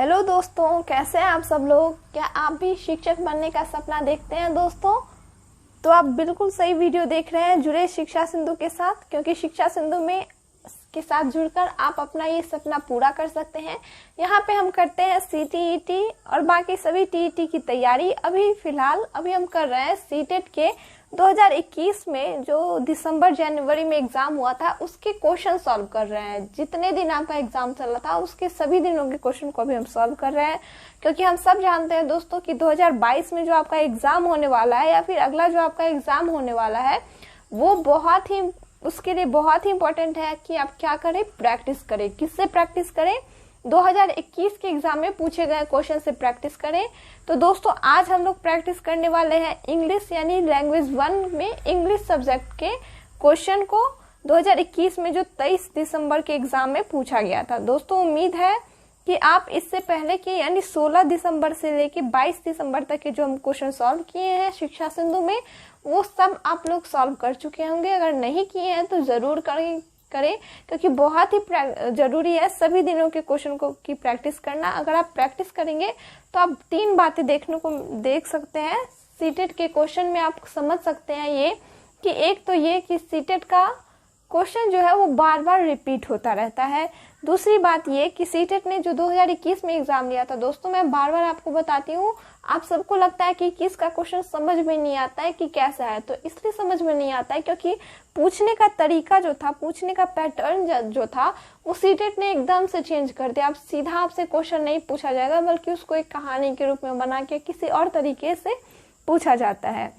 Hello दोस्तों, कैसे हैं आप सब लोग। क्या आप भी शिक्षक बनने का सपना देखते हैं दोस्तों? तो आप बिल्कुल सही वीडियो देख रहे हैं, जुड़े शिक्षा सिंधु के साथ, क्योंकि शिक्षा सिंधु में के साथ जुड़कर आप अपना ये सपना पूरा कर सकते हैं। यहाँ पे हम करते हैं CTET और बाकी सभी TET की तैयारी। अभी फिलहाल हम कर रहे हैं सीटेट के 2021 में जो दिसंबर जनवरी में एग्जाम हुआ था उसके क्वेश्चन सॉल्व कर रहे हैं। जितने दिन आपका एग्जाम चल रहा था उसके सभी दिनों के क्वेश्चन को भी हम सॉल्व कर रहे हैं, क्योंकि हम सब जानते हैं दोस्तों कि 2022 में जो आपका एग्जाम होने वाला है या फिर अगला जो आपका एग्जाम होने वाला है वो उसके लिए बहुत ही इंपॉर्टेंट है कि आप क्या करें, प्रैक्टिस करें। किससे प्रैक्टिस करें? 2021 के एग्जाम में पूछे गए क्वेश्चन से प्रैक्टिस करें। तो दोस्तों आज हम लोग प्रैक्टिस करने वाले हैं इंग्लिश यानी लैंग्वेज 1 में इंग्लिश सब्जेक्ट के क्वेश्चन को 2021 में जो 23 दिसंबर के एग्जाम में पूछा गया था। दोस्तों उम्मीद है कि आप इससे पहले के यानी 16 दिसंबर से लेके 22 दिसंबर तक के जो हम क्वेश्चन सॉल्व किए हैं शिक्षा सिंधु में वो सब आप लोग सॉल्व कर चुके होंगे। अगर नहीं किए हैं तो जरूर करें, क्योंकि बहुत ही जरूरी है सभी दिनों के क्वेश्चन को की प्रैक्टिस करना। अगर आप प्रैक्टिस करेंगे तो आप 3 बातें देख सकते हैं सीटेट के क्वेश्चन में। आप समझ सकते हैं ये कि एक तो ये कि सीटेट का क्वेश्चन जो है वो बार बार रिपीट होता रहता है। दूसरी बात ये कि सीटेट ने जो 2021 में एग्जाम लिया था, दोस्तों मैं बार बार आपको बताती हूँ, आप सबको लगता है कि किसका क्वेश्चन समझ में नहीं आता है कि कैसा है। तो इसलिए समझ में नहीं आता है क्योंकि पूछने का तरीका जो था, पूछने का पैटर्न जो था वो सीटेट ने एकदम से चेंज कर दिया। अब सीधा आपसे क्वेश्चन नहीं पूछा जाएगा बल्कि उसको एक कहानी के रूप में बना के किसी और तरीके से पूछा जाता है।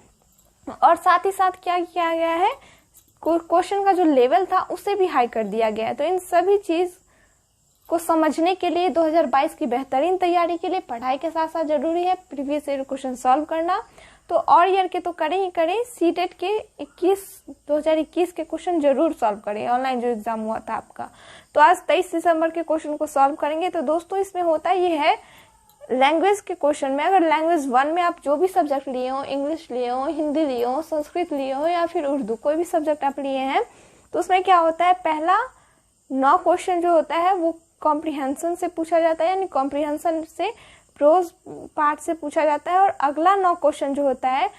और साथ ही साथ क्या किया गया है, क्वेश्चन का जो लेवल था उसे भी हाई कर दिया गया है। तो इन सभी चीज को समझने के लिए 2022 की बेहतरीन तैयारी के लिए पढ़ाई के साथ साथ जरूरी है प्रीवियस ईयर क्वेश्चन सॉल्व करना। तो और ईयर के तो करें ही करें, सीटेट के 2021 के क्वेश्चन जरूर सॉल्व करें। ऑनलाइन जो एग्जाम हुआ था आपका, तो आज 23 दिसंबर के क्वेश्चन को सॉल्व करेंगे। तो दोस्तों इसमें होता ये है लैंग्वेज के क्वेश्चन में, अगर लैंग्वेज 1 में आप जो भी सब्जेक्ट लिए हो, इंग्लिश लिए हो, हिंदी लिए हो, संस्कृत लिए हो या फिर उर्दू, कोई भी सब्जेक्ट आप लिए हैं, तो उसमें क्या होता है, पहला 9 क्वेश्चन जो होता है वो कॉम्प्रिहेंशन से पूछा जाता है, यानी कॉम्प्रिहेंशन से प्रोज पार्ट से पूछा जाता है। और अगला 9 क्वेश्चन जो होता है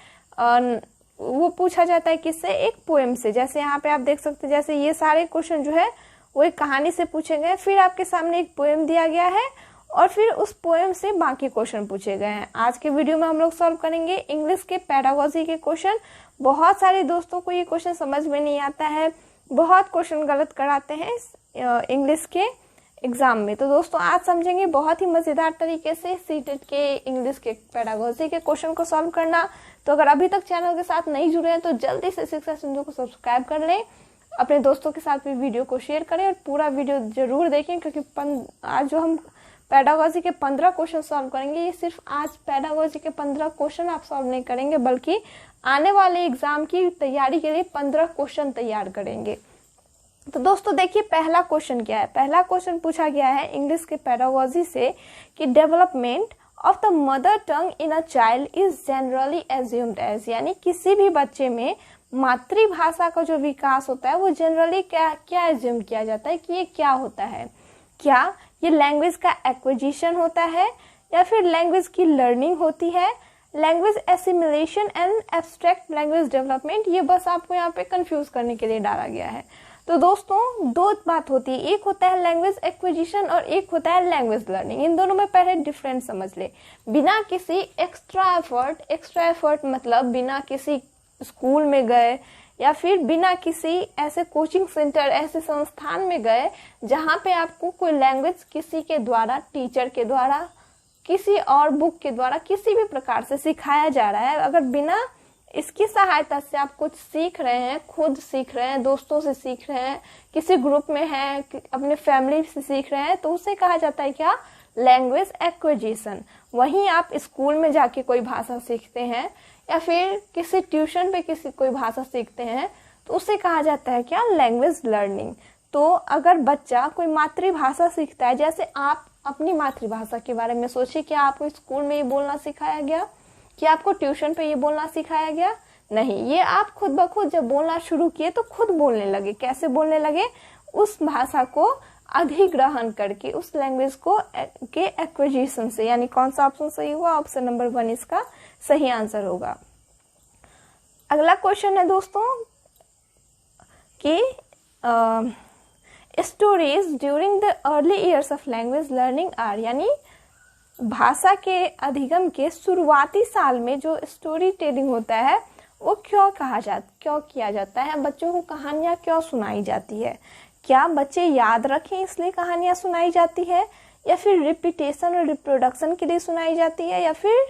वो पूछा जाता है किससे, एक पोएम से। जैसे यहाँ पे आप देख सकते हैं, जैसे ये सारे क्वेश्चन जो है वो एक कहानी से पूछे गए, फिर आपके सामने एक पोएम दिया गया है और फिर उस पोएम से बाकी क्वेश्चन पूछे गए हैं। आज के वीडियो में हम लोग सॉल्व करेंगे इंग्लिश के पेडागोजी के क्वेश्चन। बहुत सारे दोस्तों को ये क्वेश्चन समझ में नहीं आता है, बहुत क्वेश्चन गलत कराते हैं इंग्लिश के एग्जाम में। तो दोस्तों आज समझेंगे बहुत ही मजेदार तरीके से सीटेट के इंग्लिश के पेडागोजी के क्वेश्चन को सॉल्व करना। तो अगर अभी तक चैनल के साथ नहीं जुड़े हैं तो जल्दी से शिक्षा सिंधु को सब्सक्राइब कर लें, अपने दोस्तों के साथ भी वीडियो को शेयर करें और पूरा वीडियो जरूर देखें, क्योंकि आज जो हम पेडागोजी के 15 क्वेश्चन सॉल्व करेंगे, ये सिर्फ आज पेडागोजी के 15 क्वेश्चन आप सॉल्व नहीं करेंगे बल्कि आने वाले एग्जाम की तैयारी के लिए 15 क्वेश्चन तैयार करेंगे। तो दोस्तों देखिए पहला क्वेश्चन क्या है। पहला क्वेश्चन पूछा गया है इंग्लिश के पेडागोजी से कि development of the mother tongue in a child is generally assumed as, यानी किसी भी बच्चे में मातृभाषा का जो विकास होता है वो जनरली क्या एज्यूम किया जाता है कि ये क्या होता है। क्या ये लैंग्वेज का एक्विजिशन होता है या फिर लैंग्वेज की लर्निंग होती है, language assimilation and abstract language development. ये बस आपको यहाँ पे कंफ्यूज करने के लिए डाला गया है। तो दोस्तों 2 बात होती है, एक होता है लैंग्वेज एक्विजिशन और एक होता है लैंग्वेज लर्निंग। इन दोनों में पहले डिफरेंस समझ ले। बिना किसी एक्स्ट्रा एफर्ट मतलब बिना किसी स्कूल में गए या फिर बिना किसी ऐसे कोचिंग सेंटर, ऐसे संस्थान में गए जहां पे आपको कोई लैंग्वेज किसी के द्वारा, टीचर के द्वारा, किसी और बुक के द्वारा किसी भी प्रकार से सिखाया जा रहा है, अगर बिना इसकी सहायता से आप कुछ सीख रहे हैं, खुद सीख रहे हैं, दोस्तों से सीख रहे हैं, किसी ग्रुप में हैं, अपने फैमिली से सीख रहे हैं, तो उसे कहा जाता है क्या, लैंग्वेज एक्विजिशन। वहीं आप स्कूल में जाके कोई भाषा सीखते हैं या फिर किसी ट्यूशन पे कोई भाषा सीखते हैं तो उसे कहा जाता है क्या, लैंग्वेज लर्निंग। तो अगर बच्चा कोई मातृभाषा सीखता है, जैसे आप अपनी मातृभाषा के बारे में सोचिए, क्या आपको स्कूल में ये बोलना सिखाया गया, क्या आपको ट्यूशन पे ये बोलना सिखाया गया? नहीं, ये आप खुद ब खुद जब बोलना शुरू किए तो खुद बोलने लगे। कैसे बोलने लगे? उस भाषा को अधिग्रहण करके उस लैंग्वेज को के एक्विजिशन से, यानी कौन सा ऑप्शन सही हुआ? ऑप्शन नंबर 1 इसका सही आंसर होगा। अगला क्वेश्चन है दोस्तों कि stories during the early years of language learning are, यानी भाषा के अधिगम के शुरुआती साल में जो स्टोरी टेलिंग होता है वो क्यों किया जाता है? बच्चों को कहानियाँ क्यों सुनाई जाती है? क्या बच्चे याद रखें इसलिए कहानियाँ सुनाई जाती है, या फिर रिपीटेशन और रिप्रोडक्शन के लिए सुनाई जाती है, या फिर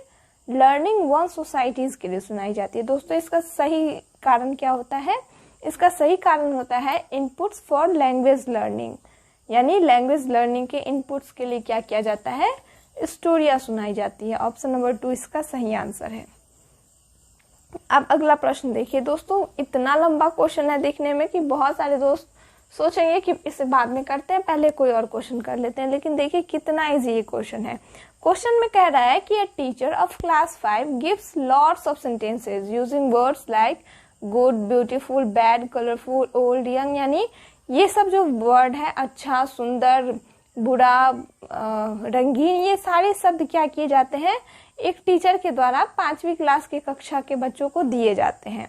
लर्निंग वन सोसाइटीज के लिए सुनाई जाती है? दोस्तों इसका सही कारण क्या होता है? इसका सही कारण होता है इनपुट्स फॉर लैंग्वेज लर्निंग, यानी लैंग्वेज लर्निंग के इनपुट्स के लिए क्या किया जाता है? स्टोरियाँ सुनाई जाती है। ऑप्शन नंबर 2 इसका सही आंसर है। अब अगला प्रश्न देखिए दोस्तों, इतना लंबा क्वेश्चन है देखने में कि बहुत सारे दोस्त सोचेंगे कि इसे बाद में करते हैं, पहले कोई और क्वेश्चन कर लेते हैं, लेकिन देखिए कितना इजी ये क्वेश्चन है। क्वेश्चन में कह रहा है कि a teacher of class 5 gives lots of sentences using words like good, beautiful, bad, colourful, old, young, यानी ये सब जो वर्ड है, अच्छा, सुंदर, बुरा, रंगीन, ये सारे शब्द क्या किए जाते हैं? एक टीचर के द्वारा 5वीं क्लास की कक्षा के बच्चों को दिए जाते हैं।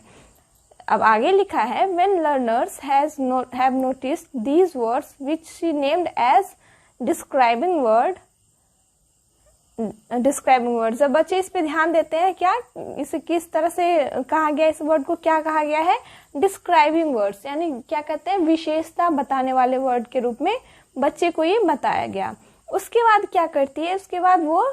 अब आगे लिखा है when learners have noticed these words which she named as describing words, जब बच्चे इस पे ध्यान देते हैं, क्या इसे किस तरह से कहा गया, इस वर्ड को क्या कहा गया है? डिस्क्राइबिंग वर्ड्स, यानी क्या कहते हैं? विशेषता बताने वाले वर्ड के रूप में बच्चे को ये बताया गया। उसके बाद क्या करती है? उसके बाद वो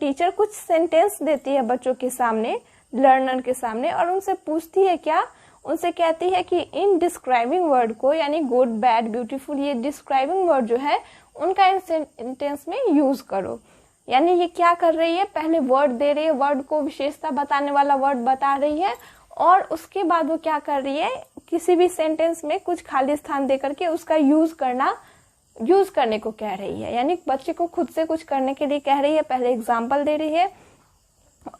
टीचर कुछ सेंटेंस देती है बच्चों के सामने, लर्नर के सामने, और उनसे पूछती है क्या? उनसे कहती है कि इन डिस्क्राइबिंग वर्ड को, यानी गुड, बैड, ब्यूटीफुल, ये डिस्क्राइबिंग वर्ड जो है उनका इन सेंटेंस में यूज करो। यानी ये क्या कर रही है? पहले वर्ड दे रही है, वर्ड को विशेषता बताने वाला वर्ड बता रही है, और उसके बाद वो क्या कर रही है? किसी भी सेंटेंस में कुछ खाली स्थान दे करके उसका यूज करने को कह रही है, यानी बच्चे को खुद से कुछ करने के लिए कह रही है। पहले एग्जाम्पल दे रही है,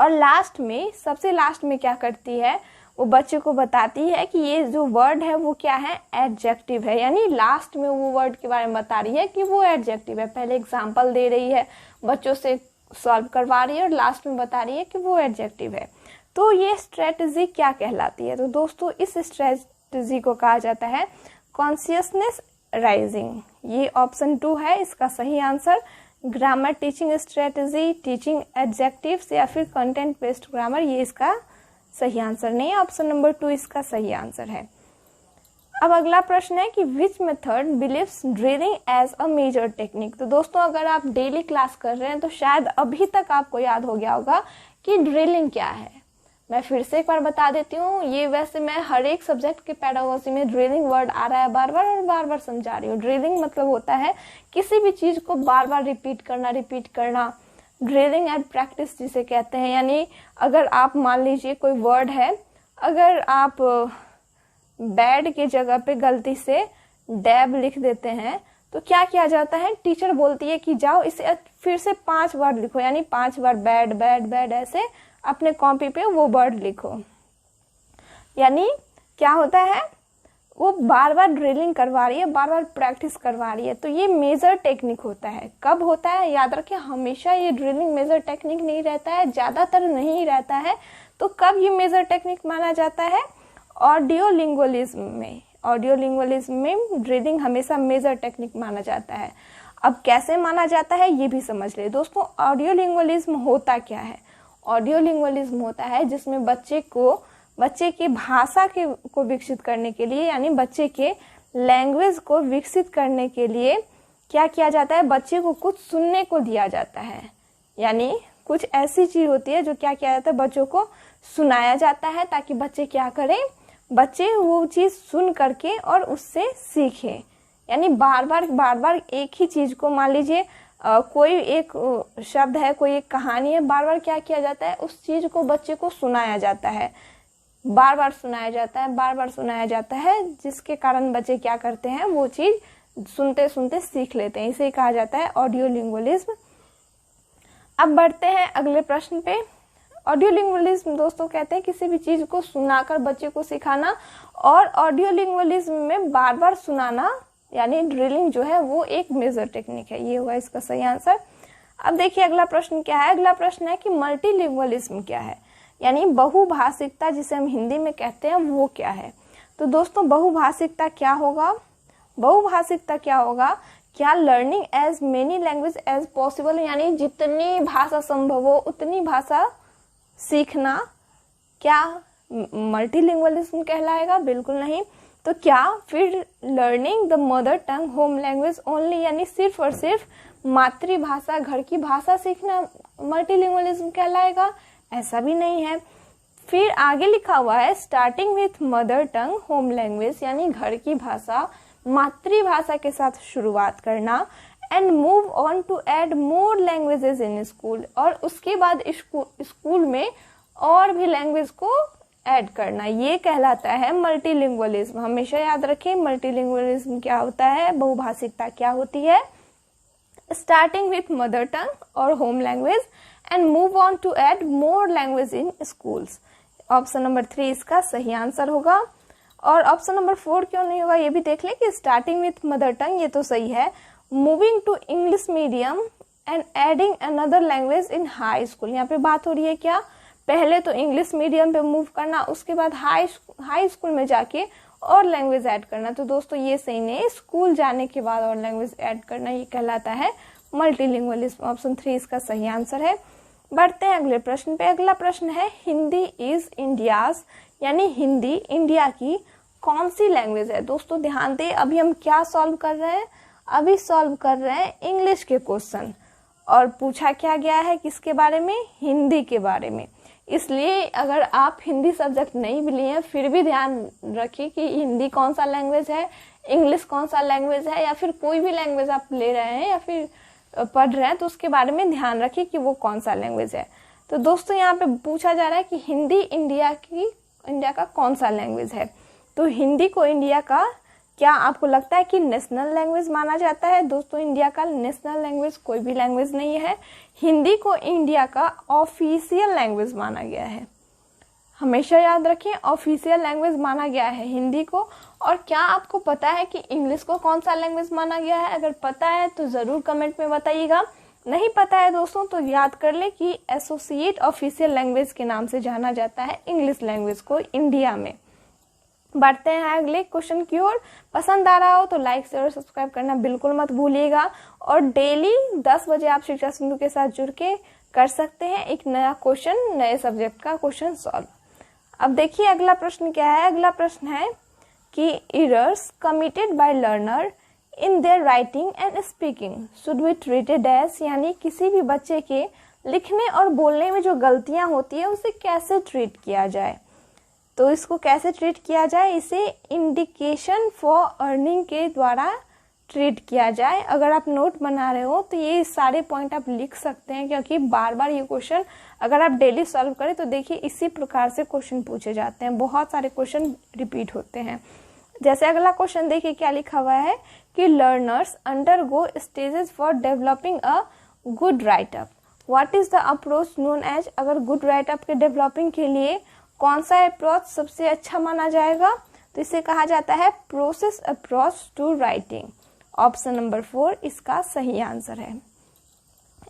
और लास्ट में, सबसे लास्ट में क्या करती है? वो बच्चे को बताती है कि ये जो वर्ड है वो क्या है? एडजेक्टिव है, यानी लास्ट में वो वर्ड के बारे में बता रही है कि वो एडजेक्टिव है। पहले एग्जाम्पल दे रही है, बच्चों से सॉल्व करवा रही है, और लास्ट में बता रही है कि वो एडजेक्टिव है। तो ये स्ट्रेटजी क्या कहलाती है? तो दोस्तों इस स्ट्रेटजी को कहा जाता है कॉन्शियसनेस राइजिंग। ये ऑप्शन 2 है इसका सही answer. Grammar teaching strategy, teaching adjectives, या फिर कंटेंट बेस्ड ग्रामर, ये इसका सही आंसर नहीं है। ऑप्शन नंबर 2 इसका सही आंसर है। अब अगला प्रश्न है कि which method believes drilling as a major technique. तो दोस्तों अगर आप डेली क्लास कर रहे हैं तो शायद अभी तक आपको याद हो गया होगा कि ड्रिलिंग क्या है। मैं फिर से एक बार बता देती हूँ, ये वैसे मैं हर एक सब्जेक्ट के पेडागोजी में ड्रिलिंग वर्ड आ रहा है बार बार, और बार बार समझा रही हूँ। ड्रिलिंग मतलब होता है किसी भी चीज को बार बार रिपीट करना। ड्रिलिंग एंड प्रैक्टिस जिसे कहते हैं, यानी अगर आप मान लीजिए कोई वर्ड है, अगर आप बैड के जगह पे गलती से डैब लिख देते हैं तो क्या किया जाता है? टीचर बोलती है कि जाओ इसे फिर से 5 वर्ड लिखो, यानी 5 बार बैड बैड बैड ऐसे अपने कॉपी पे वो वर्ड लिखो। यानी क्या होता है? वो बार बार ड्रिलिंग करवा रही है, बार बार प्रैक्टिस करवा रही है। तो ये मेजर टेक्निक होता है। कब होता है? याद रखें, हमेशा ये ड्रिलिंग मेजर टेक्निक नहीं रहता है, ज्यादातर नहीं रहता है। तो कब ये मेजर टेक्निक माना जाता है? ऑडियो लिंग्विज्म में। ऑडियो लिंग्विज्म में ड्रिलिंग हमेशा मेजर टेक्निक माना जाता है। अब कैसे माना जाता है ये भी समझ ले दोस्तों। ऑडियो लिंग्विज्म होता क्या है? ऑडियो लिंग्विज्म होता है जिसमें बच्चे की भाषा को विकसित करने के लिए, यानी बच्चे के लैंग्वेज को विकसित करने के लिए क्या किया जाता है? बच्चे को कुछ सुनने को दिया जाता है, यानी कुछ ऐसी चीज होती है जो क्या किया जाता है? बच्चों को सुनाया जाता है, ताकि बच्चे क्या करें? बच्चे वो चीज सुन करके और उससे सीखें। यानी बार बार एक ही चीज को, मान लीजिए कोई एक शब्द है, कोई एक कहानी है, बार बार क्या किया जाता है? उस चीज को बच्चे को सुनाया जाता है, बार बार सुनाया जाता है, जिसके कारण बच्चे क्या करते हैं? वो चीज सुनते सुनते सीख लेते हैं। इसे कहा जाता है ऑडियो लिंग्विज्म। अब बढ़ते हैं अगले प्रश्न पे। ऑडियो लिंग्विज्म दोस्तों कहते हैं किसी भी चीज को सुनाकर बच्चे को सिखाना, और ऑडियो लिंग्विज्म में बार बार सुनाना यानी ड्रिलिंग जो है वो एक मेजर टेक्निक है। ये हुआ इसका सही आंसर। अब देखिए अगला प्रश्न क्या है। अगला प्रश्न है कि मल्टीलिंगुअलिज्म क्या है, यानी बहुभाषिकता जिसे हम हिंदी में कहते हैं वो क्या है। तो दोस्तों बहुभाषिकता क्या होगा? बहुभाषिकता क्या होगा? क्या learning as many language as possible, यानी जितनी भाषा संभव हो उतनी भाषा सीखना, क्या मल्टीलिंगुअलिज्म कहलाएगा? बिल्कुल नहीं। तो क्या फिर learning the mother tongue home language only, यानी सिर्फ और सिर्फ मातृभाषा घर की भाषा सीखना मल्टीलिंगुअलिज्म कहलाएगा? ऐसा भी नहीं है। फिर आगे लिखा हुआ है starting with mother tongue home language, यानी घर की भाषा मातृभाषा के साथ शुरुआत करना, and move on to add more languages in school, और उसके बाद स्कूल में और भी लैंग्वेज को ऐड करना, ये कहलाता है मल्टीलिंगुअलिज्म। हमेशा याद रखें मल्टीलिंगुअलिज्म क्या होता है, बहुभाषिकता क्या होती है। स्टार्टिंग विथ मदर टंग और home language and move on to add more language in schools. Option number 3 इसका सही आंसर होगा। और ऑप्शन नंबर 4 क्यों नहीं होगा ये भी देख लें कि स्टार्टिंग विथ मदर टंग ये तो सही है, moving to English medium and adding another language in high school. यहाँ पे बात हो रही है क्या, पहले तो इंग्लिश मीडियम पे मूव करना, उसके बाद हाई स्कूल में जाके और लैंग्वेज ऐड करना। तो दोस्तों ये सही नहीं, स्कूल जाने के बाद और लैंग्वेज ऐड करना ये कहलाता है मल्टीलिंगुअलिज्म। ऑप्शन 3 इसका सही आंसर है। बढ़ते हैं अगले प्रश्न पे। अगला प्रश्न है हिंदी इज इंडियाज, यानी हिंदी इंडिया की कौन सी लैंग्वेज है। दोस्तों ध्यान दें, अभी हम क्या सॉल्व कर रहे हैं, अभी सॉल्व कर रहे हैं इंग्लिश के क्वेश्चन, और पूछा क्या गया है किसके बारे में, हिंदी के बारे में। इसलिए अगर आप हिंदी सब्जेक्ट नहीं भी लिए फिर भी ध्यान रखिए कि हिंदी कौन सा लैंग्वेज है, इंग्लिश कौन सा लैंग्वेज है, या फिर कोई भी लैंग्वेज आप ले रहे हैं या फिर पढ़ रहे हैं तो उसके बारे में ध्यान रखिए कि वो कौन सा लैंग्वेज है। तो दोस्तों यहाँ पे पूछा जा रहा है कि हिंदी इंडिया का कौन सा लैंग्वेज है। तो हिंदी को इंडिया का, क्या आपको लगता है कि नेशनल लैंग्वेज माना जाता है? दोस्तों इंडिया का नेशनल लैंग्वेज कोई भी लैंग्वेज नहीं है, हिंदी को इंडिया का ऑफिशियल लैंग्वेज माना गया है। हमेशा याद रखें ऑफिशियल लैंग्वेज माना गया है हिंदी को। और क्या आपको पता है कि इंग्लिश को कौन सा लैंग्वेज माना गया है? अगर पता है तो जरूर कमेंट में बताइएगा। नहीं पता है दोस्तों तो याद कर ले कि एसोसिएट ऑफिशियल लैंग्वेज के नाम से जाना जाता है इंग्लिश लैंग्वेज को इंडिया में। बढ़ते हैं अगले क्वेश्चन की ओर। पसंद आ रहा हो तो लाइक शेयर और सब्सक्राइब करना बिल्कुल मत भूलिएगा। और डेली 10 बजे आप शिक्षा सिंधु के साथ जुड़ के कर सकते हैं एक नया क्वेश्चन, नए सब्जेक्ट का क्वेश्चन सॉल्व। अब देखिए अगला प्रश्न क्या है। अगला प्रश्न है कि errors committed by learner in their writing and speaking should be treated as, यानी किसी भी बच्चे के लिखने और बोलने में जो गलतियां होती है उसे कैसे ट्रीट किया जाए। तो इसको कैसे ट्रीट किया जाए, इसे इंडिकेशन फॉर अर्निंग के द्वारा ट्रीट किया जाए। अगर आप नोट बना रहे हो तो ये सारे पॉइंट आप लिख सकते हैं, क्योंकि बार बार ये क्वेश्चन अगर आप डेली सॉल्व करें तो देखिए इसी प्रकार से क्वेश्चन पूछे जाते हैं, बहुत सारे क्वेश्चन रिपीट होते हैं। जैसे अगला क्वेश्चन देखिए क्या लिखा हुआ है कि learners undergo stages for developing a good write up, what is the approach known as. अगर गुड राइटअप के डेवलपिंग के लिए कौन सा अप्रोच सबसे अच्छा माना जाएगा, तो इसे कहा जाता है process approach to writing. Option number 4 इसका सही आंसर है।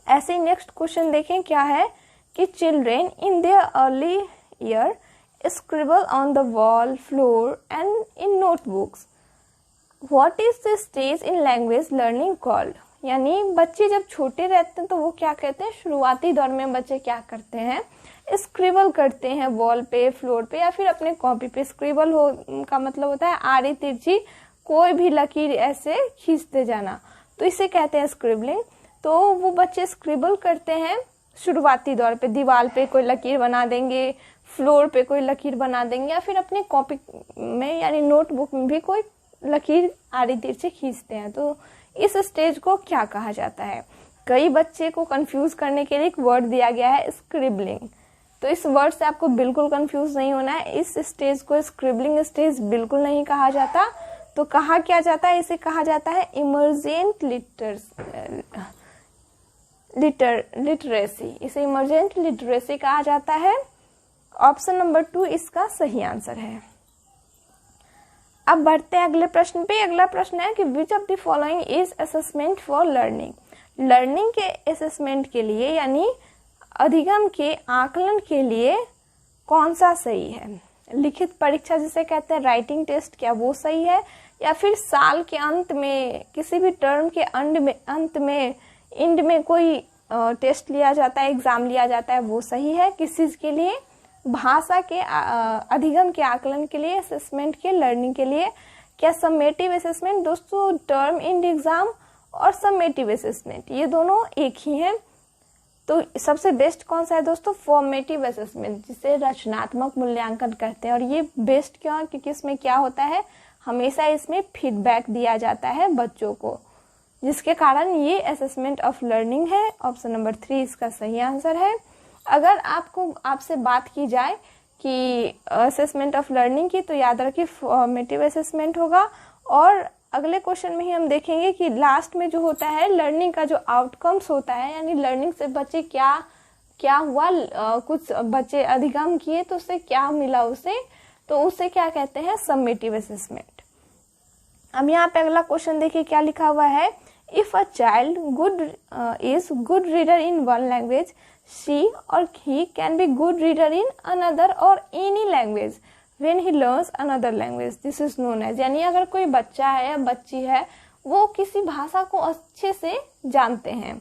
ऐसे ही नेक्स्ट क्वेश्चन देखें क्या है कि children in their early year scribble on the wall, floor and in notebooks, what is the stage in language learning called. यानी बच्चे जब छोटे रहते हैं तो वो क्या कहते हैं, शुरुआती दौर में बच्चे क्या करते हैं, स्क्रिबल करते हैं वॉल पे, फ्लोर पे या फिर अपने कॉपी पे। स्क्रिबल का मतलब होता है आड़ी तिरछी कोई भी लकीर ऐसे खींचते जाना, तो इसे कहते हैं स्क्रिबलिंग। तो वो बच्चे स्क्रिबल करते हैं शुरुआती दौर पे, दीवार पे कोई लकीर बना देंगे, फ्लोर पे कोई लकीर बना देंगे, या फिर अपने कॉपी में यानी नोटबुक में भी कोई लकीर आड़ी तिरछी खींचते हैं। तो इस स्टेज को क्या कहा जाता है। कई बच्चे को कंफ्यूज करने के लिए एक वर्ड दिया गया है स्क्रिबलिंग, तो इस वर्ड से आपको बिल्कुल कंफ्यूज नहीं होना है। इस स्टेज को स्क्रिबलिंग स्टेज बिल्कुल नहीं कहा जाता। तो कहा क्या जाता है, इसे कहा जाता है इमर्जेंट लिटरेसी, इसे इमर्जेंट लिटरेसी कहा जाता है। ऑप्शन नंबर 2 इसका सही आंसर है। अब बढ़ते हैं अगले प्रश्न पे। अगला प्रश्न है कि which of the following is assessment for learning. Learning के असेसमेंट के लिए यानी अधिगम के आकलन के लिए कौन सा सही है? लिखित परीक्षा जिसे कहते हैं राइटिंग टेस्ट, क्या वो सही है? या फिर साल के अंत में किसी भी टर्म के एंड में कोई टेस्ट लिया जाता है, एग्जाम लिया जाता है, वो सही है? किस चीज के लिए? भाषा के अधिगम के आकलन के लिए, असेसमेंट के, लर्निंग के लिए। क्या समेटिव असेसमेंट दोस्तों, टर्म एंड एग्जाम और समेटिव असेसमेंट ये दोनों एक ही हैं। तो सबसे बेस्ट कौन सा है दोस्तों? फॉर्मेटिव असेसमेंट, जिसे रचनात्मक मूल्यांकन कहते हैं। और ये बेस्ट क्यों? क्योंकि इसमें क्या होता है, हमेशा इसमें फीडबैक दिया जाता है बच्चों को, जिसके कारण ये असेसमेंट ऑफ लर्निंग है। ऑप्शन नंबर 3 इसका सही आंसर है। अगर आपसे बात की जाए कि असेसमेंट ऑफ लर्निंग की, तो याद रखिए फॉर्मेटिव असेसमेंट होगा। और अगले क्वेश्चन में ही हम देखेंगे कि लास्ट में जो होता है लर्निंग का जो आउटकम्स होता है, यानी लर्निंग से बच्चे क्या हुआ, कुछ बच्चे अधिगम किए तो उससे क्या मिला उसे, तो उसे क्या कहते हैं? Summative assessment. अब यहाँ पे अगला क्वेश्चन देखिए क्या लिखा हुआ है। If a child is good reader in one language, she or he can be good reader in another or any language when he learns another language. This is known as, यानी अगर कोई बच्चा है या बच्ची है वो किसी भाषा को अच्छे से जानते हैं,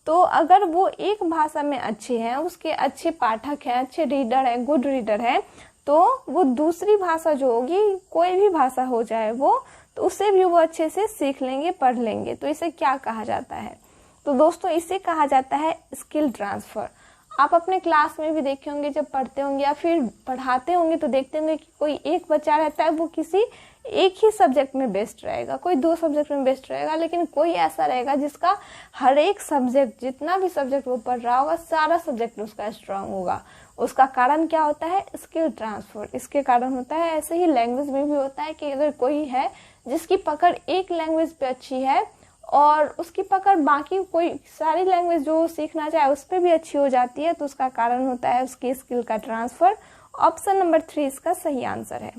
तो अगर वो एक भाषा में अच्छे हैं, उसके अच्छे पाठक हैं, अच्छे रीडर है, गुड रीडर है, तो वो दूसरी भाषा जो होगी, कोई भी भाषा हो जाए वो, तो उसे भी वो अच्छे से सीख लेंगे, पढ़ लेंगे। तो इसे क्या कहा जाता है? तो दोस्तों इसे कहा जाता है स्किल ट्रांसफर। आप अपने क्लास में भी देखे होंगे, जब पढ़ते होंगे या फिर पढ़ाते होंगे तो देखते होंगे कि कोई एक बच्चा रहता है वो किसी एक ही सब्जेक्ट में बेस्ट रहेगा, कोई 2 सब्जेक्ट में बेस्ट रहेगा, लेकिन कोई ऐसा रहेगा जिसका हर एक सब्जेक्ट, जितना भी सब्जेक्ट वो पढ़ रहा होगा, सारा सब्जेक्ट उसका स्ट्रांग होगा। उसका कारण क्या होता है? Skill transfer. इसके कारण होता है। ऐसे ही लैंग्वेज में भी होता है कि अगर कोई है जिसकी पकड़ एक लैंग्वेज पे अच्छी है और उसकी पकड़ बाकी कोई सारी लैंग्वेज जो सीखना चाहे उस पर भी अच्छी हो जाती है, तो उसका कारण होता है उसकी स्किल का ट्रांसफर। ऑप्शन नंबर 3 इसका सही आंसर है।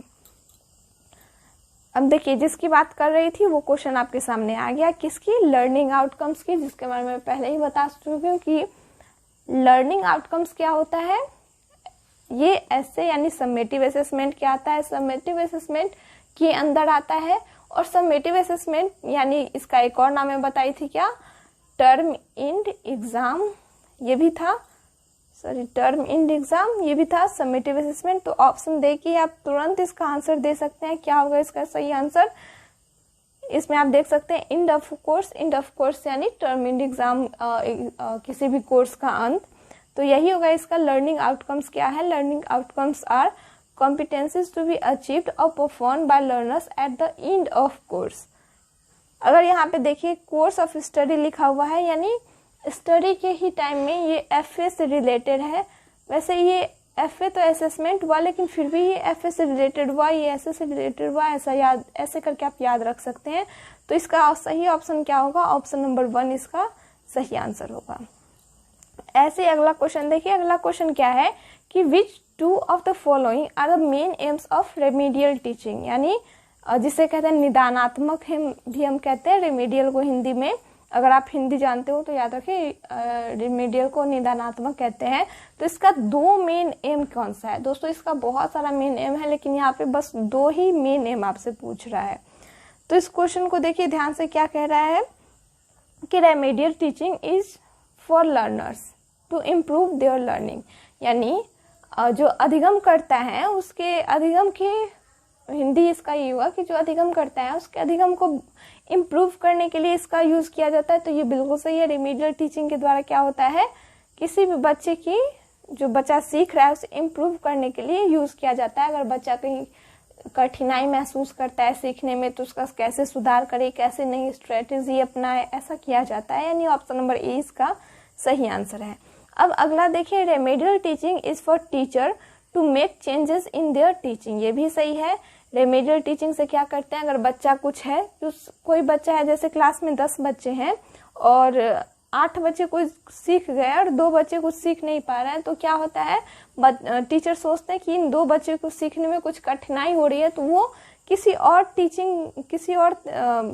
अब देखिए जिसकी बात कर रही थी वो क्वेश्चन आपके सामने आ गया, किसकी? लर्निंग आउटकम्स की, जिसके बारे में पहले ही बता चुकी हूँ कि लर्निंग आउटकम्स क्या होता है। ये ऐसे यानी समेटिव असेसमेंट क्या आता है? समेटिव असेसमेंट के अंदर आता है। और समेटिव असेसमेंट यानी इसका एक और नाम मैं बताई थी क्या? टर्म एंड एग्जाम, ये भी था, टर्म एंड एग्जाम ये भी था समेटिव असेसमेंट। तो ऑप्शन देखिए आप तुरंत इसका आंसर दे सकते हैं, क्या होगा इसका सही आंसर? इसमें आप देख सकते हैं end of course. End of course यानी टर्म एंड एग्जाम, किसी भी कोर्स का अंत। तो यही होगा इसका लर्निंग आउटकम्स क्या है? Learning outcomes are competencies to be achieved or performed by learners at the end of course। अगर यहाँ पे देखिए कोर्स ऑफ स्टडी लिखा हुआ है, यानी स्टडी के ही टाइम में ये FA से रिलेटेड है। वैसे ये FA तो असेसमेंट हुआ, लेकिन फिर भी ये FA से रिलेटेड हुआ, ये SA से रिलेटेड हुआ, ऐसे करके आप याद रख सकते हैं। तो इसका सही ऑप्शन क्या होगा? ऑप्शन नंबर 1 इसका सही आंसर होगा। ऐसे अगला क्वेश्चन देखिए। अगला क्वेश्चन क्या है कि which 2 of the following are the main aims of remedial teaching, यानी जिसे कहते हैं निदानात्मक भी हम कहते हैं रेमेडियल को हिंदी में। अगर आप हिंदी जानते हो तो याद रखिए रेमेडियल को निदानात्मक कहते हैं। तो इसका 2 मेन एम कौन सा है? दोस्तों इसका बहुत सारा मेन एम है, लेकिन यहाँ पे बस 2 ही मेन एम आपसे पूछ रहा है। तो इस क्वेश्चन को देखिए ध्यान से, क्या कह रहा है कि remedial teaching is for learners to improve their learning, यानी जो अधिगम करता है उसके अधिगम के हिंदी इसका ये हुआ कि जो अधिगम करता है उसके अधिगम को इम्प्रूव करने के लिए इसका यूज किया जाता है। तो ये बिल्कुल सही है। रेमेडियल टीचिंग के द्वारा क्या होता है, किसी भी बच्चे की, जो बच्चा सीख रहा है उसे इम्प्रूव करने के लिए यूज किया जाता है। अगर बच्चा कहीं कठिनाई महसूस करता है सीखने में तो उसका कैसे सुधार करे, कैसे नई स्ट्रेटेजी अपनाए, ऐसा किया जाता है। यानी ऑप्शन नंबर ए इसका सही आंसर है। अब अगला देखिए, remedial teaching is for teacher to make changes in their teaching, ये भी सही है। रेमेडियल टीचिंग से क्या करते हैं, अगर बच्चा कुछ है, कोई बच्चा है जैसे क्लास में 10 बच्चे हैं और 8 बच्चे कुछ सीख गए और 2 बच्चे कुछ सीख नहीं पा रहे हैं, तो क्या होता है टीचर सोचते हैं कि इन 2 बच्चे को सीखने में कुछ कठिनाई हो रही है, तो वो किसी और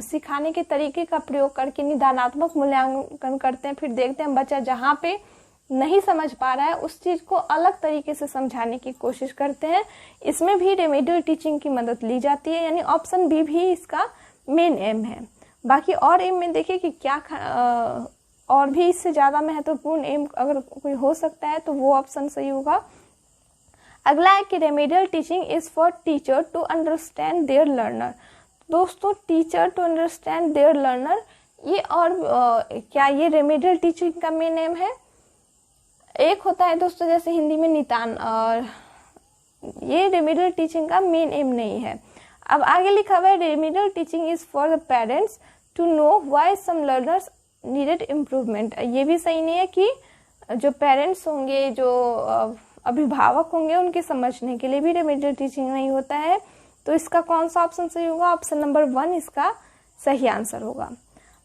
सिखाने के तरीके का प्रयोग करके निदानात्मक मूल्यांकन करते हैं। फिर देखते हैं बच्चा जहाँ पे नहीं समझ पा रहा है उस चीज को अलग तरीके से समझाने की कोशिश करते हैं। इसमें भी रेमेडियल टीचिंग की मदद ली जाती है, यानी ऑप्शन बी भी इसका मेन एम है। बाकी और एम में देखिए कि क्या और भी इससे ज्यादा महत्वपूर्ण एम अगर कोई हो सकता है तो वो ऑप्शन सही होगा। अगला है कि remedial teaching is for teacher to understand their learner. दोस्तों, teacher to understand their learner, ये और क्या ये रेमेडियल टीचिंग का मेन एम है? एक होता है दोस्तों जैसे हिंदी में निदान, और ये रेमेडियल टीचिंग का मेन एम नहीं है। अब आगे लिखा हुआ है remedial teaching is for the parents to know why some learners needed improvement. ये भी सही नहीं है कि जो पेरेंट्स होंगे, जो अभिभावक होंगे, उनके समझने के लिए भी रेमेडियल टीचिंग नहीं होता है। तो इसका कौन सा ऑप्शन सही होगा? ऑप्शन नंबर 1 इसका सही आंसर होगा।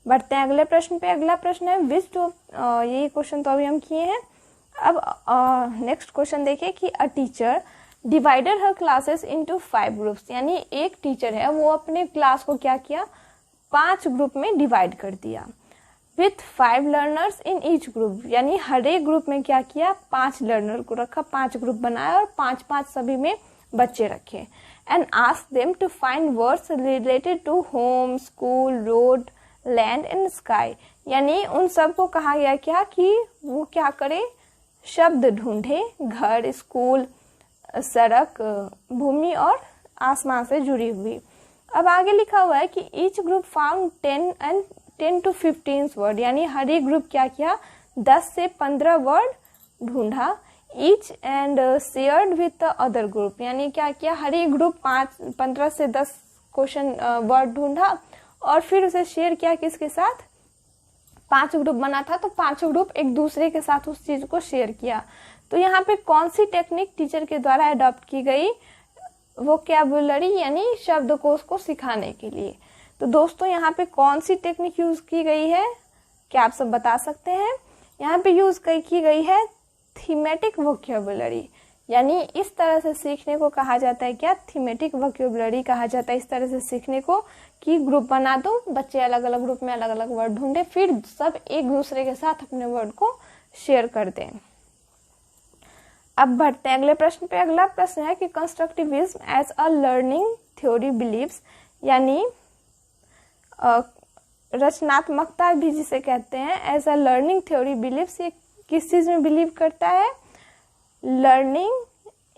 बढ़ते हैं अगले प्रश्न पे। अगला प्रश्न है विच ऑफ, ये क्वेश्चन तो अभी हम किए हैं। अब नेक्स्ट क्वेश्चन देखिए कि a teacher divided her classes into 5 groups, यानी एक टीचर है वो अपने क्लास को क्या किया, 5 ग्रुप में डिवाइड कर दिया। With 5 learners in each group, यानी हर एक ग्रुप में क्या किया, 5 लर्नर को रखा, 5 ग्रुप बनाया और 5-5 सभी में बच्चे रखे। And ask them to find words related to home, school, road, land and sky, यानी उन सबको कहा गया क्या कि वो क्या करे, शब्द ढूंढे घर, स्कूल, सड़क, भूमि और आसमान से जुड़ी हुई। अब आगे लिखा हुआ है कि each group found 10 to 15 word, यानी हर एक ग्रुप क्या किया, 10 से 15 वर्ड ढूंढा। Each and shared with the other group, यानी क्या किया, हर एक ग्रुप 15 से 10 क्वेश्चन वर्ड ढूंढा और फिर उसे शेयर किया किसके साथ, 5 ग्रुप बना था तो 5 ग्रुप एक दूसरे के साथ उस चीज को शेयर किया। तो यहाँ पे कौन सी टेक्निक टीचर के द्वारा अडॉप्ट की गई, वोकैबुलरी यानी शब्दकोश को सिखाने के लिए। तो दोस्तों यहाँ पे कौन सी टेक्निक यूज की गई है, क्या आप सब बता सकते हैं? यहाँ पे यूज की गई है थीमेटिक वोकैबुलरी, यानी इस तरह से सीखने को कहा जाता है क्या, थीमेटिक वोकैबुलरी कहा जाता है इस तरह से सीखने को कि ग्रुप बना दो, बच्चे अलग अलग ग्रुप में अलग अलग वर्ड ढूंढे, फिर सब एक दूसरे के साथ अपने वर्ड को शेयर कर दें। अब बढ़ते हैं अगले प्रश्न पे। अगला प्रश्न है कि constructivism as a learning theory believes, यानी रचनात्मकता भी जिसे कहते हैं, as a learning theory believes, ये किस चीज में बिलीव करता है, लर्निंग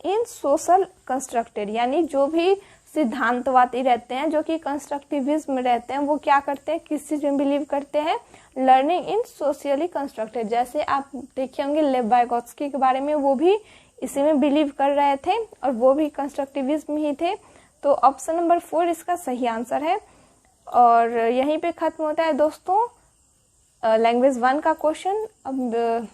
इन सोशल कंस्ट्रक्टेड, यानी जो भी सिद्धांतवादी रहते हैं, जो कि कंस्ट्रक्टिविज्म में रहते हैं, वो क्या करते हैं, किस चीज में बिलीव करते हैं, लर्निंग इन सोशली कंस्ट्रक्टेड। जैसे आप देखे होंगे लेव वाइगोत्स्की के बारे में, वो भी इसी में बिलीव कर रहे थे और वो भी कंस्ट्रक्टिविज्म ही थे। तो ऑप्शन नंबर 4 इसका सही आंसर है। और यहीं पे खत्म होता है दोस्तों लैंग्वेज 1 का क्वेश्चन। अब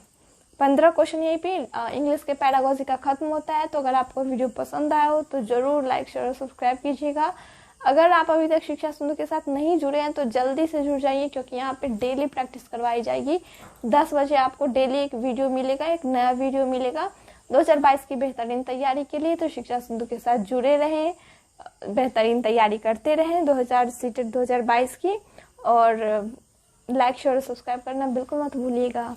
15 क्वेश्चन यहीं पे इंग्लिश के पैडागोजी का खत्म होता है। तो अगर आपको वीडियो पसंद आया हो तो जरूर लाइक, शेयर और सब्सक्राइब कीजिएगा। अगर आप अभी तक शिक्षा सिंधु के साथ नहीं जुड़े हैं तो जल्दी से जुड़ जाइए, क्योंकि यहाँ पे डेली प्रैक्टिस करवाई जाएगी। 10 बजे आपको डेली एक वीडियो मिलेगा, एक नया वीडियो मिलेगा 2022 की बेहतरीन तैयारी के लिए। तो शिक्षा सिंधु के साथ जुड़े रहें, बेहतरीन तैयारी करते रहें 2022 की। और लाइक, शेयर और सब्सक्राइब करना बिल्कुल मत भूलिएगा।